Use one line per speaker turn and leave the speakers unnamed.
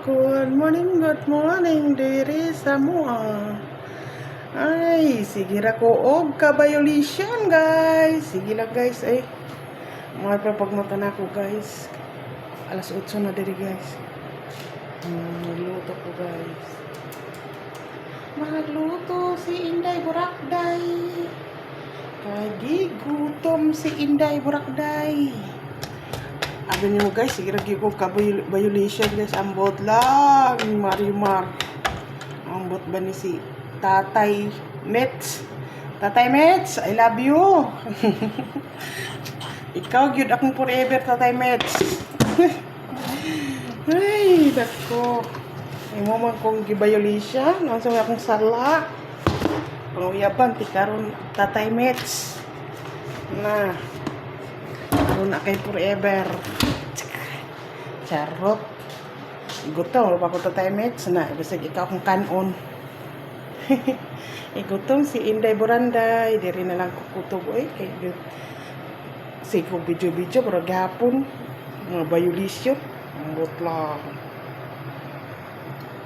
Good morning, diri sa mua. Ay, sige ra ko og kabayolisyon, guys. Sige lang, guys, ay. Mga papagmata na ko, guys. Alas 8 na diri, guys. Nagluto ko, guys. Magluto si Inday Burakday. Kagi gutom si Inday Burakday. Abi niyo, guys, sige lagi ko kabayolation, guys. Ambot lang, Marimar. Ambot ba ni si Tatay Mets? Tatay Mets, I love you. Ikaw, gyud akong forever, Tatay Mets. Ay, dako. Ay mo man kong gibayolation. Ang sa akong sala. Panguyaban, ti karon Tatay Mets. Na. Karon na kay forever. Charot. Gutom, wala pa ko Tatay Mets na. Bisag ikaw kong kanon. Gutom si Inday Buranday. Diri na lang kukutob. Ay, kay sige ko video-video. Pero gapon. Mga bayulisyon. Ang butlang.